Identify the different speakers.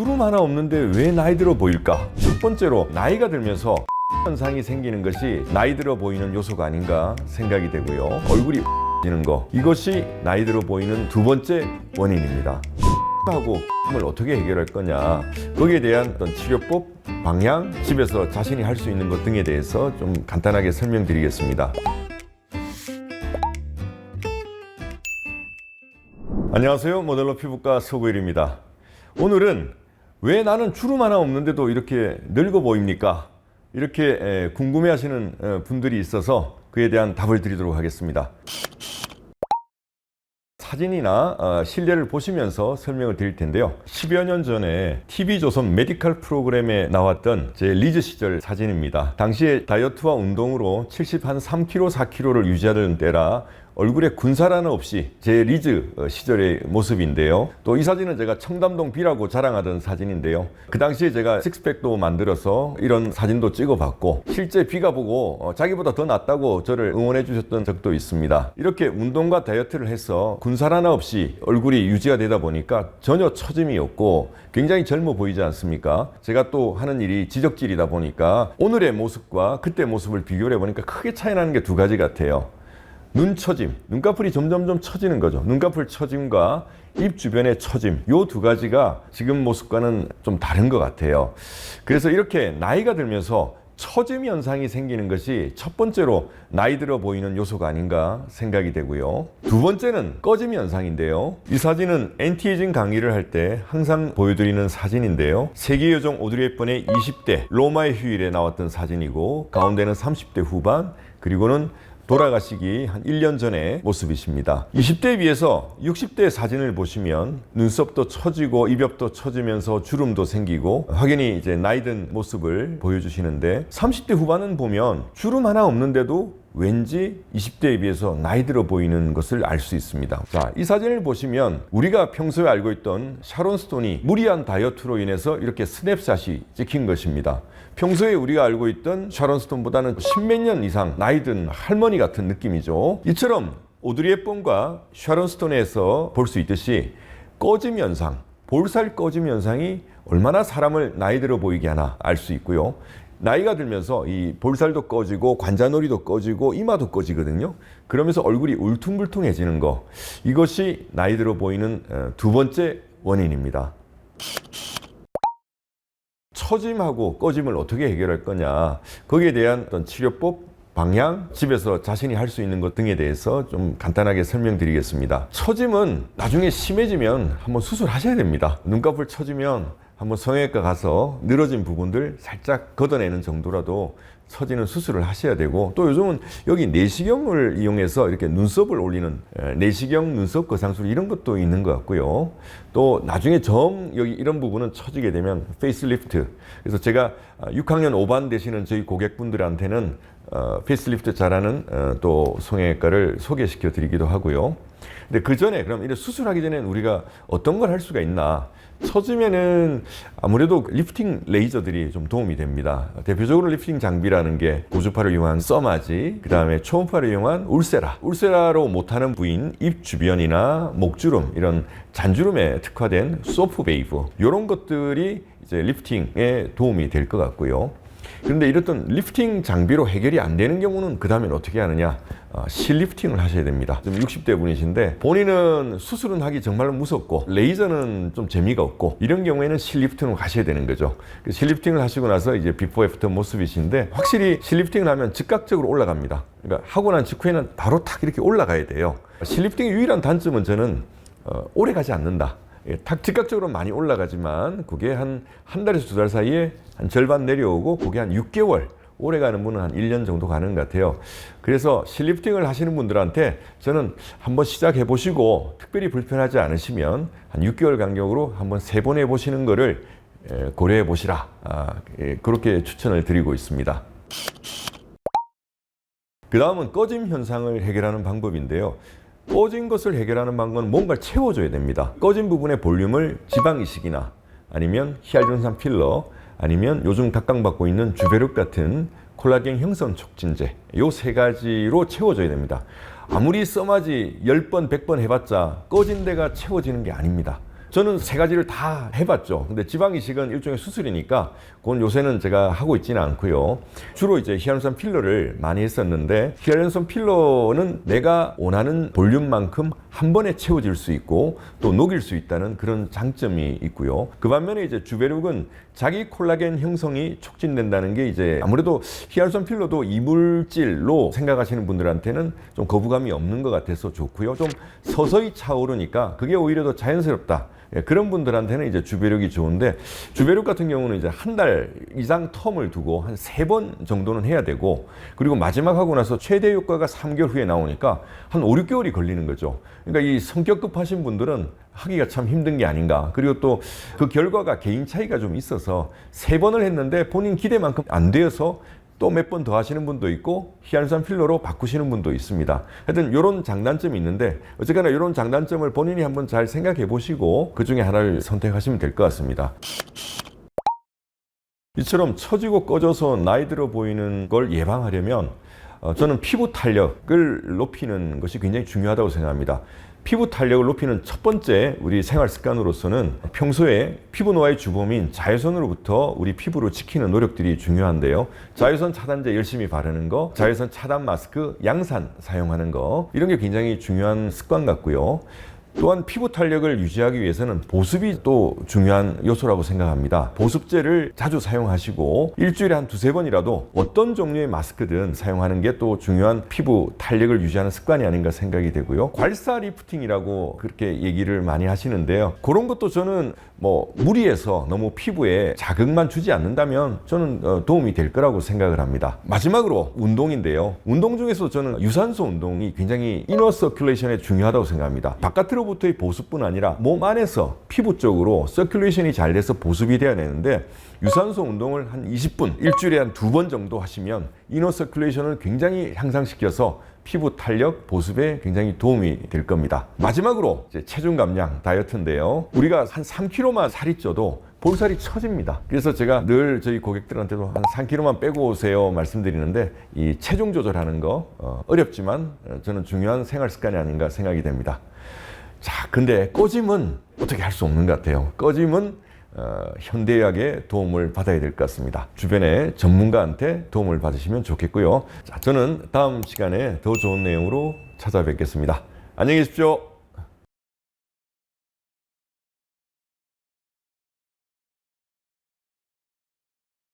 Speaker 1: 주름 하나 없는데 왜 나이 들어 보일까? 첫 번째로 나이가 들면서 현상이 생기는 것이 나이 들어 보이는 요소가 아닌가 생각이 되고요. 얼굴이 지는 거, 이것이 나이 들어 보이는 두 번째 원인입니다. 하고 을 어떻게 해결할 거냐, 거기에 대한 어떤 치료법, 방향, 집에서 자신이 할 수 있는 것 등에 대해서 좀 간단하게 설명드리겠습니다. 안녕하세요. 모델러 피부과 서구일입니다. 오늘은 왜 나는 주름 하나 없는데도 이렇게 늙어 보입니까? 이렇게 궁금해하시는 분들이 있어서 그에 대한 답을 드리도록 하겠습니다. 사진이나 실내를 보시면서 설명을 드릴 텐데요. 10여 년 전에 TV조선 메디컬 프로그램에 나왔던 제 리즈 시절 사진입니다. 당시에 다이어트와 운동으로 73kg, 4kg를 유지하던 때라 얼굴에 군살 하나 없이 제 리즈 시절의 모습인데요. 또 이 사진은 제가 청담동 B라고 자랑하던 사진인데요. 그 당시에 제가 식스팩도 만들어서 이런 사진도 찍어봤고, 실제 B가 보고 자기보다 더 낫다고 저를 응원해 주셨던 적도 있습니다. 이렇게 운동과 다이어트를 해서 군살 하나 없이 얼굴이 유지가 되다 보니까 전혀 처짐이 없고 굉장히 젊어 보이지 않습니까? 제가 또 하는 일이 지적질이다 보니까 오늘의 모습과 그때 모습을 비교를 해보니까 크게 차이 나는 게 두 가지 같아요. 눈 처짐, 눈꺼풀이 점점점 처지는 거죠. 눈꺼풀 처짐과 입 주변의 처짐, 요 두 가지가 지금 모습과는 좀 다른 것 같아요. 그래서 이렇게 나이가 들면서 처짐 현상이 생기는 것이 첫 번째로 나이 들어 보이는 요소가 아닌가 생각이 되고요. 두 번째는 꺼짐 현상인데요. 이 사진은 엔티에이징 강의를 할 때 항상 보여드리는 사진인데요. 세계 여종 오드리 헵번의 20대 로마의 휴일에 나왔던 사진이고, 가운데는 30대 후반, 그리고는 돌아가시기 한 1년 전의 모습이십니다. 20대에 비해서 60대 사진을 보시면 눈썹도 처지고 입엽도 처지면서 주름도 생기고 확연히 이제 나이 든 모습을 보여주시는데, 30대 후반은 보면 주름 하나 없는데도 왠지 20대에 비해서 나이 들어 보이는 것을 알 수 있습니다. 자, 이 사진을 보시면 우리가 평소에 알고 있던 샤론 스톤이 무리한 다이어트로 인해서 이렇게 스냅샷이 찍힌 것입니다. 평소에 우리가 알고 있던 샤론 스톤보다는 십몇 년 이상 나이 든 할머니 같은 느낌이죠. 이처럼 오드리 헵번과 샤론 스톤에서 볼 수 있듯이 꺼짐 현상, 볼살 꺼짐 현상이 얼마나 사람을 나이 들어 보이게 하나 알 수 있고요. 나이가 들면서 이 볼살도 꺼지고 관자놀이도 꺼지고 이마도 꺼지거든요. 그러면서 얼굴이 울퉁불퉁해지는 거, 이것이 나이 들어 보이는 두 번째 원인입니다. 처짐하고 꺼짐을 어떻게 해결할 거냐, 거기에 대한 어떤 치료법, 방향, 집에서 자신이 할 수 있는 것 등에 대해서 좀 간단하게 설명드리겠습니다. 처짐은 나중에 심해지면 한번 수술하셔야 됩니다. 눈꺼풀 처지면 한번 성형외과 가서 늘어진 부분들 살짝 걷어내는 정도라도 처지는 수술을 하셔야 되고, 또 요즘은 여기 내시경을 이용해서 이렇게 눈썹을 올리는 내시경 눈썹 거상술 이런 것도 있는 것 같고요. 또 나중에 여기 이런 부분은 처지게 되면 페이스리프트, 그래서 제가 6학년 5반 되시는 저희 고객분들한테는 페이스리프트 잘하는 또 성형외과를 소개시켜 드리기도 하고요. 근데 그 전에 그럼 이렇게 수술하기 전에 우리가 어떤 걸 할 수가 있나? 처지면은 아무래도 리프팅 레이저들이 좀 도움이 됩니다. 대표적으로 리프팅 장비라는 게 고주파를 이용한 써마지, 그 다음에 초음파를 이용한 울세라로 못하는 부위인 입 주변이나 목주름, 이런 잔주름에 특화된 소프베이브, 이런 것들이 이제 리프팅에 도움이 될 것 같고요. 그런데 이렇던 리프팅 장비로 해결이 안 되는 경우는 그 다음엔 어떻게 하느냐, 실리프팅을 하셔야 됩니다. 지금 60대 분이신데 본인은 수술은 하기 정말 무섭고 레이저는 좀 재미가 없고, 이런 경우에는 실리프팅을 가셔야 되는 거죠. 실리프팅을 하시고 나서 이제 비포 애프터 모습이신데, 확실히 실리프팅을 하면 즉각적으로 올라갑니다. 그러니까 하고 난 직후에는 바로 탁 이렇게 올라가야 돼요. 실리프팅의 유일한 단점은 저는 오래 가지 않는다. 탁 즉각적으로 많이 올라가지만 그게 한 달에서 두 달 사이에 한 절반 내려오고, 그게 한 6개월, 오래 가는 분은 한 1년 정도 가는 것 같아요. 그래서 실리프팅을 하시는 분들한테 저는 한번 시작해 보시고 특별히 불편하지 않으시면 한 6개월 간격으로 한번 3번 해보시는 거를 고려해 보시라, 그렇게 추천을 드리고 있습니다. 그 다음은 꺼짐 현상을 해결하는 방법인데요. 꺼진 것을 해결하는 방법은 뭔가를 채워줘야 됩니다. 꺼진 부분의 볼륨을 지방이식이나 아니면 히알루론산 필러, 아니면 요즘 각광받고 있는 주베룩 같은 콜라겐 형성 촉진제, 요 세 가지로 채워줘야 됩니다. 아무리 써마지 10번, 100번 해봤자 꺼진 데가 채워지는 게 아닙니다. 저는 세 가지를 다 해봤죠. 근데 지방 이식은 일종의 수술이니까 그건 요새는 제가 하고 있지는 않고요. 주로 이제 히알루론산 필러를 많이 했었는데, 히알루론산 필러는 내가 원하는 볼륨만큼 한 번에 채워질 수 있고 또 녹일 수 있다는 그런 장점이 있고요. 그 반면에 이제 주베룩은 자기 콜라겐 형성이 촉진된다는 게 이제 아무래도 히알루론산 필러도 이물질로 생각하시는 분들한테는 좀 거부감이 없는 것 같아서 좋고요. 좀 서서히 차오르니까 그게 오히려 더 자연스럽다. 예, 그런 분들한테는 이제 주베룩이 좋은데, 주베룩 같은 경우는 이제 한 달 이상 텀을 두고 한 3번 정도는 해야 되고, 그리고 마지막 하고 나서 최대 효과가 3개월 후에 나오니까 한 5, 6개월이 걸리는 거죠. 그러니까 이 성격 급하신 분들은 하기가 참 힘든 게 아닌가. 그리고 또 그 결과가 개인 차이가 좀 있어서 3번을 했는데 본인 기대만큼 안 되어서 또 몇 번 더 하시는 분도 있고 히알루론산 필러로 바꾸시는 분도 있습니다. 하여튼 이런 장단점이 있는데, 어쨌거나 이런 장단점을 본인이 한번 잘 생각해 보시고 그 중에 하나를 선택하시면 될 것 같습니다. 이처럼 처지고 꺼져서 나이 들어 보이는 걸 예방하려면 저는 피부 탄력을 높이는 것이 굉장히 중요하다고 생각합니다. 피부 탄력을 높이는 첫 번째 우리 생활 습관으로서는 평소에 피부 노화의 주범인 자외선으로부터 우리 피부를 지키는 노력들이 중요한데요. 자외선 차단제 열심히 바르는 거, 자외선 차단 마스크, 양산 사용하는 거, 이런 게 굉장히 중요한 습관 같고요. 또한 피부 탄력을 유지하기 위해서는 보습이 또 중요한 요소라고 생각합니다. 보습제를 자주 사용하시고 일주일에 한 2-3번이라도 어떤 종류의 마스크든 사용하는 게 또 중요한 피부 탄력을 유지하는 습관이 아닌가 생각이 되고요. 괄사 리프팅이라고 그렇게 얘기를 많이 하시는데요. 그런 것도 저는 무리해서 너무 피부에 자극만 주지 않는다면 저는 도움이 될 거라고 생각을 합니다. 마지막으로 운동인데요. 운동 중에서 저는 유산소 운동이 굉장히 이너 서큘레이션에 중요하다고 생각합니다. 바깥으로부터의 보습뿐 아니라 몸 안에서 피부 쪽으로 서큘레이션이 잘 돼서 보습이 돼야 되는데, 유산소 운동을 한 20분, 일주일에 한 2번 정도 하시면 이너 서큘레이션을 굉장히 향상시켜서 피부 탄력, 보습에 굉장히 도움이 될 겁니다. 마지막으로 이제 체중 감량, 다이어트인데요. 우리가 한 3kg만 살이 쪄도 볼살이 처집니다. 그래서 제가 늘 저희 고객들한테도 한 3kg만 빼고 오세요 말씀드리는데, 이 체중 조절하는 거 어렵지만 저는 중요한 생활 습관이 아닌가 생각이 됩니다. 자, 근데 꺼짐은 어떻게 할 수 없는 것 같아요. 꺼짐은 현대의학의 도움을 받아야 될 것 같습니다. 주변에 전문가한테 도움을 받으시면 좋겠고요. 자, 저는 다음 시간에 더 좋은 내용으로 찾아뵙겠습니다. 안녕히 계십시오.